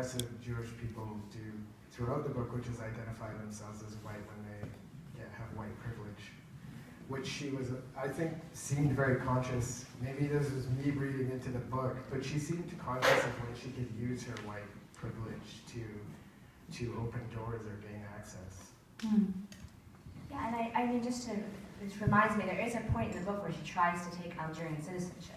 progressive Jewish people do throughout the book, which is identify themselves as white when they have white privilege, which she was, I think, seemed very conscious. Maybe this is me reading into the book, but she seemed conscious of when she could use her white privilege to open doors or gain access. Yeah, and I mean, this reminds me, there is a point in the book where she tries to take Algerian citizenship,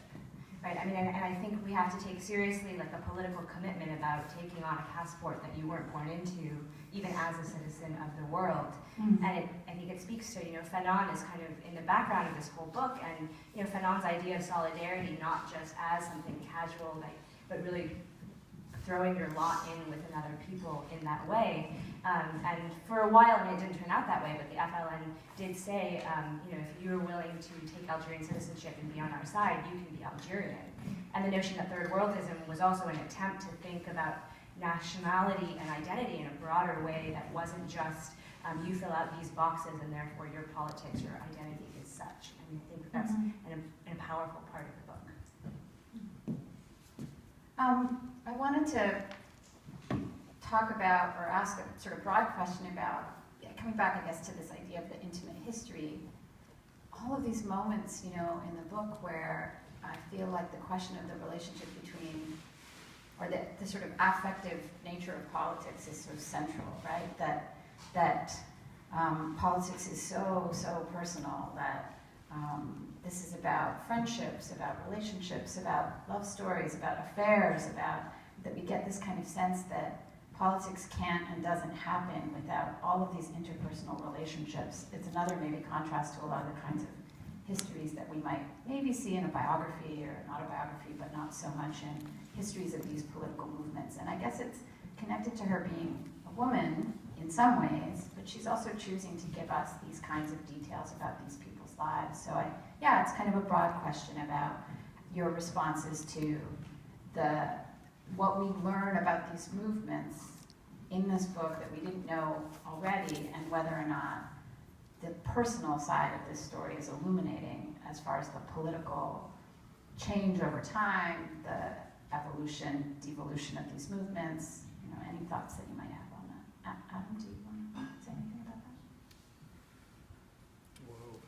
right? I mean, and I think we have to take seriously like a political commitment about taking on a passport that you weren't born into, even as a citizen of the world. And I think it speaks to, Fanon is kind of in the background of this whole book, and, Fanon's idea of solidarity, not just as something casual, but really throwing your lot in with another people in that way. And for a while, it didn't turn out that way, but the FLN did say, if you're willing to take Algerian citizenship and be on our side, you can be Algerian. And the notion that third worldism was also an attempt to think about nationality and identity in a broader way that wasn't just you fill out these boxes and therefore your politics, your identity is such. And I think that's a powerful part of the book. I wanted to talk about, or ask a sort of broad question about, coming back, I guess, to this idea of the intimate history. All of these moments, in the book where I feel like the question of the relationship between, or the sort of affective nature of politics is sort of central, right? That politics is so personal, that this is about friendships, about relationships, about love stories, about affairs, that we get this kind of sense that politics can't and doesn't happen without all of these interpersonal relationships. It's another maybe contrast to a lot of the kinds of histories that we might maybe see in a biography or an autobiography, but not so much in histories of these political movements. And I guess it's connected to her being a woman in some ways, but she's also choosing to give us these kinds of details about these people's lives. So it's kind of a broad question about your responses to what we learn about these movements in this book that we didn't know already, and whether or not the personal side of this story is illuminating as far as the political change over time, the evolution, devolution of these movements. Any thoughts that you might have on that? Adam, do you want to say anything about that? Whoa.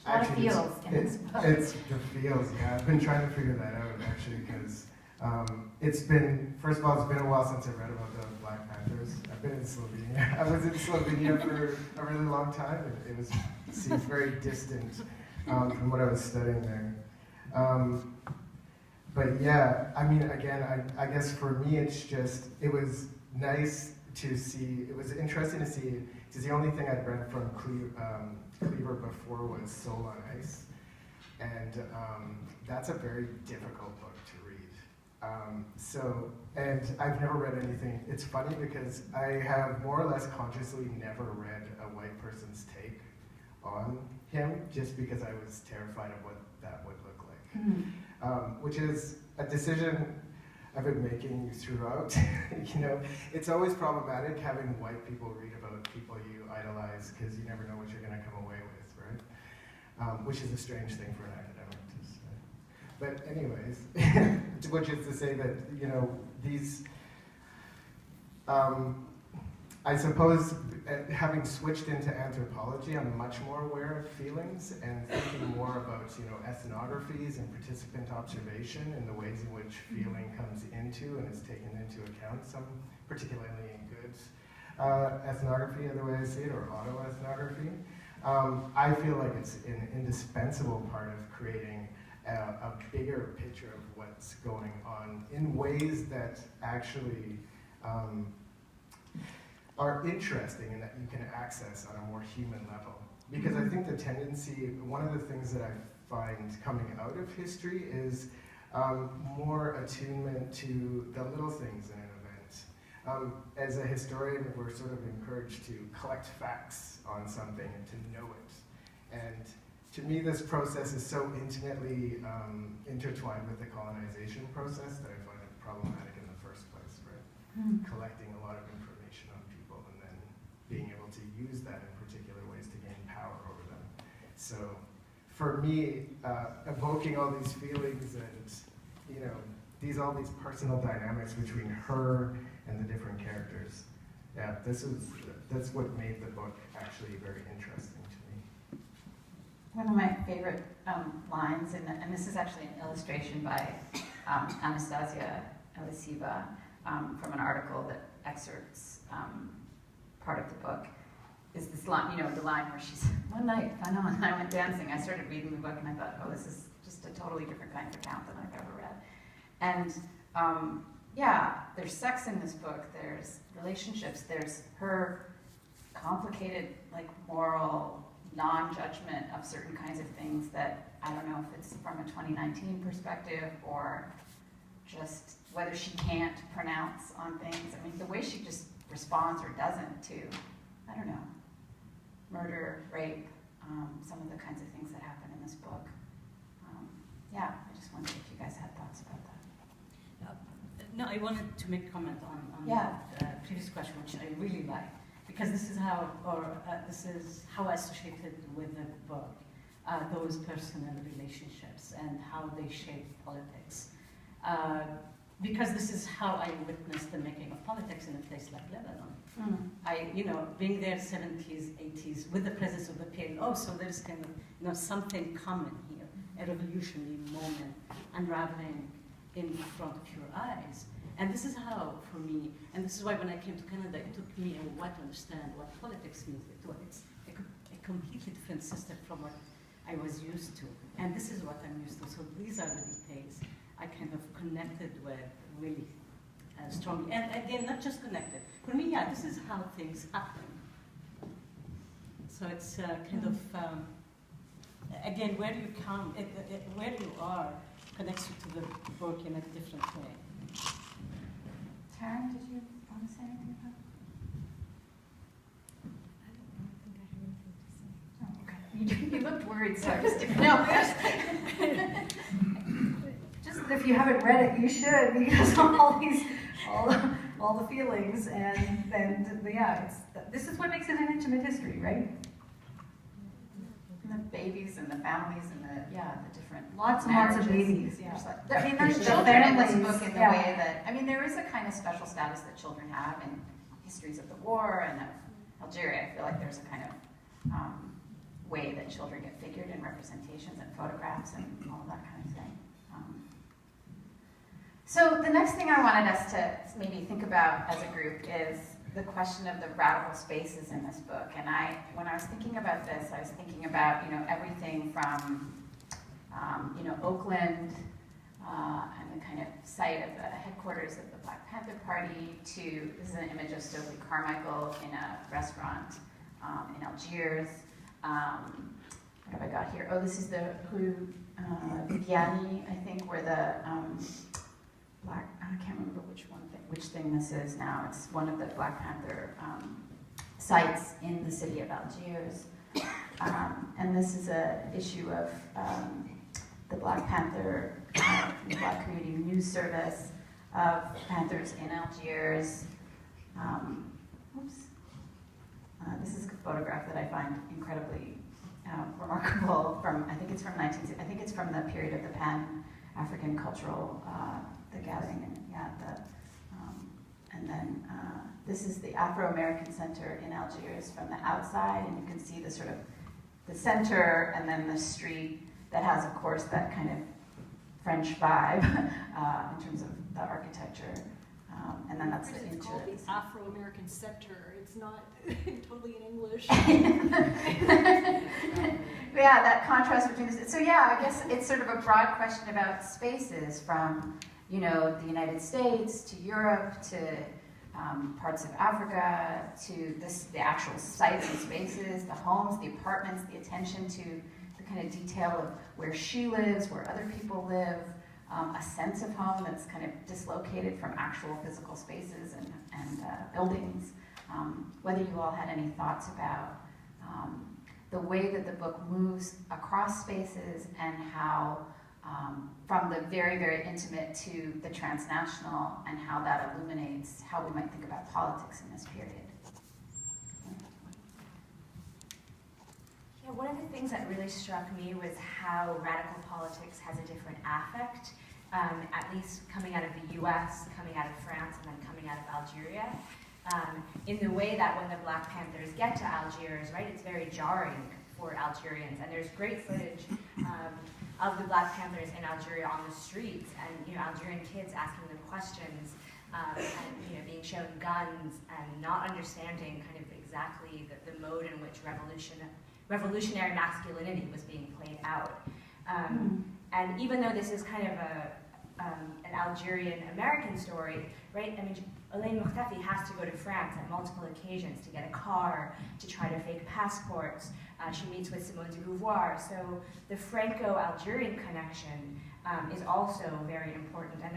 A lot of feels in this book. It's the feels, yeah. I've been trying to figure that out, actually, because first of all, it's been a while since I read about the Black Panthers. I've been in Slovenia. I was in Slovenia for a really long time, and it seems very distant from what I was studying there. But yeah, I mean, again, I guess for me, it was nice to see, it was interesting to see, because the only thing I'd read from Cleaver before was Soul on Ice, and that's a very difficult book to read. And I've never read anything. It's funny because I have more or less consciously never read a white person's take on him, just because I was terrified of what that would look like. Which is a decision I've been making throughout. It's always problematic having white people read about people you idolize, because you never know what you're going to come away with, right? Which is a strange thing for an academic to say. But anyways, which is to say that, these, I suppose, having switched into anthropology, I'm much more aware of feelings and thinking more about, ethnographies and participant observation and the ways in which feeling comes into and is taken into account, some particularly in good ethnography, the way I see it, or autoethnography. I feel like it's an indispensable part of creating a bigger picture of what's going on in ways that actually are interesting and that you can access on a more human level. Because I think the tendency, one of the things that I find coming out of history is more attunement to the little things in an event. As a historian, we're sort of encouraged to collect facts on something and to know it. And to me, this process is so intimately intertwined with the colonization process that I find it problematic in the first place, right? Collecting a lot of information on people and then being able to use that in particular ways to gain power over them. So for me, evoking all these feelings and, all these personal dynamics between her and the different characters. Yeah, that's what made the book actually very interesting to me. One of my favorite lines, and this is actually an illustration by Anastasia Elisiva from an article that excerpts part of the book, is this line, you know, the line where she's, one night, Fanon and I went dancing, I started reading the book and I thought, oh, this is just a totally different kind of account than I've ever read. And yeah, there's sex in this book, there's relationships, there's her complicated, like, moral non-judgment of certain kinds of things that, I don't know if it's from a 2019 perspective or just whether she can't pronounce on things. I mean, the way she just responds or doesn't to, I don't know, murder, rape, some of the kinds of things that happen in this book. Yeah, I just wondered if you guys had thoughts about that. No, I wanted to make a comment on Yeah. the previous question, which I really like, because this is how, this is how I associated with the book, those personal relationships and how they shape politics. Because this is how I witnessed the making of politics in a place like Lebanon. Mm. You know, being there 70s, 80s, with the presence of the PLO, so there's kind of, you know, something common here, a revolutionary moment unraveling in front of your eyes. And this is how, for me, and this is why when I came to Canada, it took me a while to understand what politics means. It's a completely different system from what I was used to. And this is what I'm used to. So these are the details I kind of connected with really strongly. And again, not just connected. For me, yeah, this is how things happen. So it's kind of, again, where you come, where you are connects you to the book in a different way. Taryn, did you want to say anything about it? I don't think I have anything to say. Oh, okay. You looked worried, so I just didn't know. Just if you haven't read it, you should, because all the feelings, and yeah, this is what makes it an intimate history, right? And the babies and the families and the different Lots and marriages. lots of babies, Yeah. yeah. I mean, there's The children in this families, book in the yeah. way that, I mean, there is a kind of special status that children have in histories of the war and of Algeria. I feel like there's a kind of way that children get figured in representations and photographs and all of that kind of thing. So the next thing I wanted us to maybe think about as a group is the question of the radical spaces in this book. And when I was thinking about this, I was thinking about, you know, everything from, you know, Oakland and the kind of site of the headquarters of the Black Panther Party to, this is an image of Stokely Carmichael in a restaurant in Algiers. What have I got here? Oh, this is the Rue Viviani, I think, where the I can't remember which thing this is now. It's one of the Black Panther sites in the city of Algiers. And this is an issue of the Black Panther, Black Community News Service of Panthers in Algiers. This is a photograph that I find incredibly remarkable from, I think it's from the period of the Pan-African cultural, the gathering, and and then this is the Afro-American Center in Algiers from the outside, and you can see the sort of the center and then the street that has, of course, that kind of French vibe in terms of the architecture. And then that's the It's called the Afro-American Center. It's not totally in English. Yeah, that contrast between this. So yeah, I guess it's sort of a broad question about spaces from, you know, the United States to Europe to parts of Africa to the actual sites and spaces, the homes, the apartments, the attention to the kind of detail of where she lives, where other people live, a sense of home that's kind of dislocated from actual physical spaces and buildings. Whether you all had any thoughts about the way that the book moves across spaces and how from the very, very intimate to the transnational, and how that illuminates how we might think about politics in this period. Yeah, one of the things that really struck me was how radical politics has a different affect at least coming out of the US, coming out of France, and then coming out of Algeria, in the way that when the Black Panthers get to Algiers, right, it's very jarring for Algerians. And there's great footage of the Black Panthers in Algeria on the streets, and Algerian kids asking them questions, and being shown guns, and not understanding kind of exactly the mode in which revolutionary masculinity was being played out. And even though this is kind of an Algerian-American story, right? I mean, Elaine Mokhtefi has to go to France at multiple occasions to get a car, to try to fake passports. She meets with Simone de Beauvoir. So the Franco-Algerian connection is also very important. And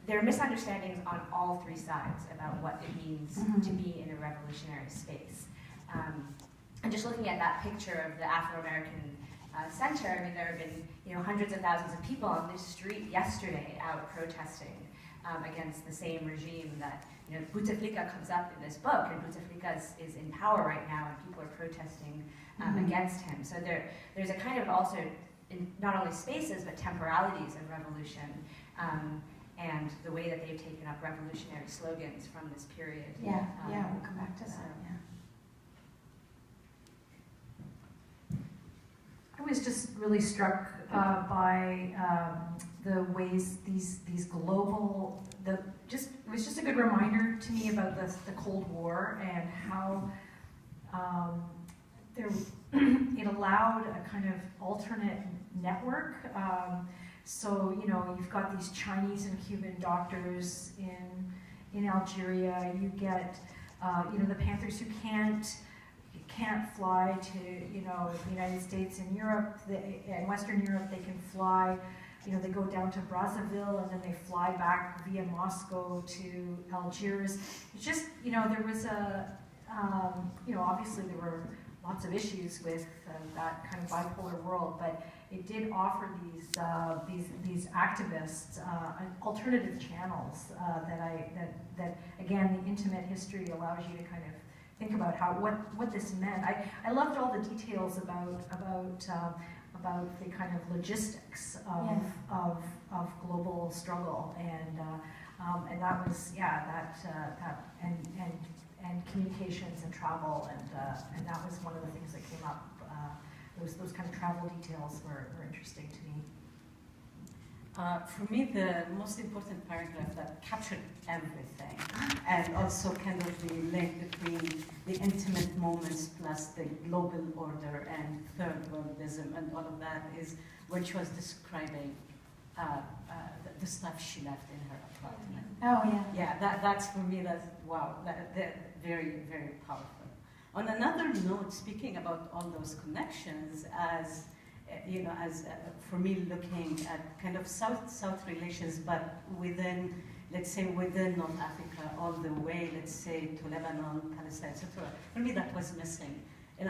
there are misunderstandings on all three sides about what it means to be in a revolutionary space. And just looking at that picture of the Afro-American center, I mean, there have been hundreds of thousands of people on this street yesterday out protesting against the same regime that, Bouteflika comes up in this book, and Bouteflika is in power right now, and people are protesting against him. So there's a kind of also, in not only spaces, but temporalities of revolution, and the way that they've taken up revolutionary slogans from this period. Yeah, we'll come back to that, yeah. I was just really struck by the ways these global, it was just a good reminder to me about the Cold War and how it allowed a kind of alternate network. So you've got these Chinese and Cuban doctors in Algeria. You get the Panthers who can't fly to the United States and Europe, and Western Europe. They can fly, they go down to Brazzaville and then they fly back via Moscow to Algiers. It's just there was obviously there were lots of issues with that kind of bipolar world, but it did offer these activists alternative channels that again, the intimate history allows you to kind of think about what this meant. I loved all the details about the kind of logistics of global struggle, and that was and communications and travel, and that was one of the things that came up. Those kind of travel details were interesting to me. For me, the most important paragraph that captured everything, and also kind of the link between the intimate moments plus the global order and third worldism and all of that, is when she was describing the stuff she left in her apartment. Oh, yeah. Yeah, that's for me, that's, wow, that very, very powerful. On another note, speaking about all those connections, as for me, looking at kind of South relations, but within, let's say, within North Africa, all the way, let's say, to Lebanon, Palestine, etc. For me, that was missing. And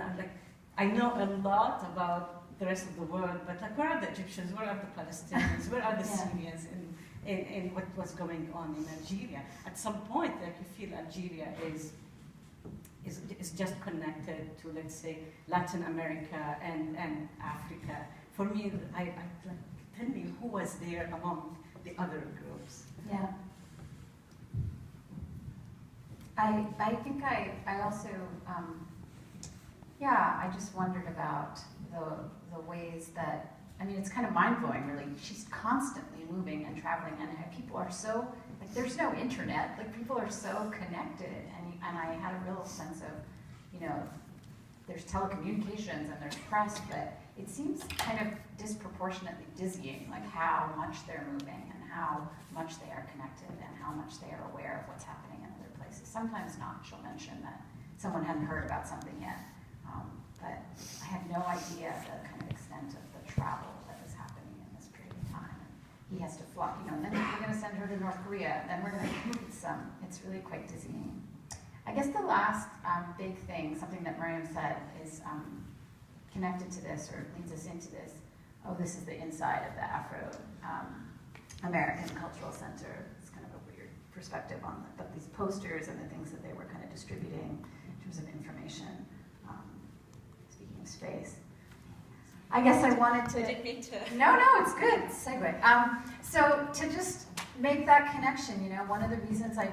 I know a lot about the rest of the world, but where are the Egyptians? Where are the Palestinians? Where are the Syrians in what was going on in Algeria? At some point, you feel Algeria is just connected to, let's say, Latin America and Africa. For me, tell me who was there among the other groups. Yeah. I think I also, I just wondered about the ways that, I mean, it's kind of mind-blowing, really. She's constantly moving and traveling, and people are so, there's no internet, people are so connected, and I had a real sense of, there's telecommunications and there's press, but it seems kind of disproportionately dizzying, how much they're moving and how much they are connected and how much they are aware of what's happening in other places. Sometimes not. She'll mention that someone hadn't heard about something yet, but I had no idea the kind of extent of the travel that was happening in this period of time. He has to fly, and then we're going to send her to North Korea, and then we're going to, it's really quite dizzying. I guess the last big thing, something that Muriam said, is connected to this or leads us into this. Oh, this is the inside of the Afro-American Cultural Center. It's kind of a weird perspective on but these posters and the things that they were kind of distributing in terms of information, speaking of space. I guess I wanted to. I didn't mean to. No, it's good. Segue. So to just make that connection, one of the reasons I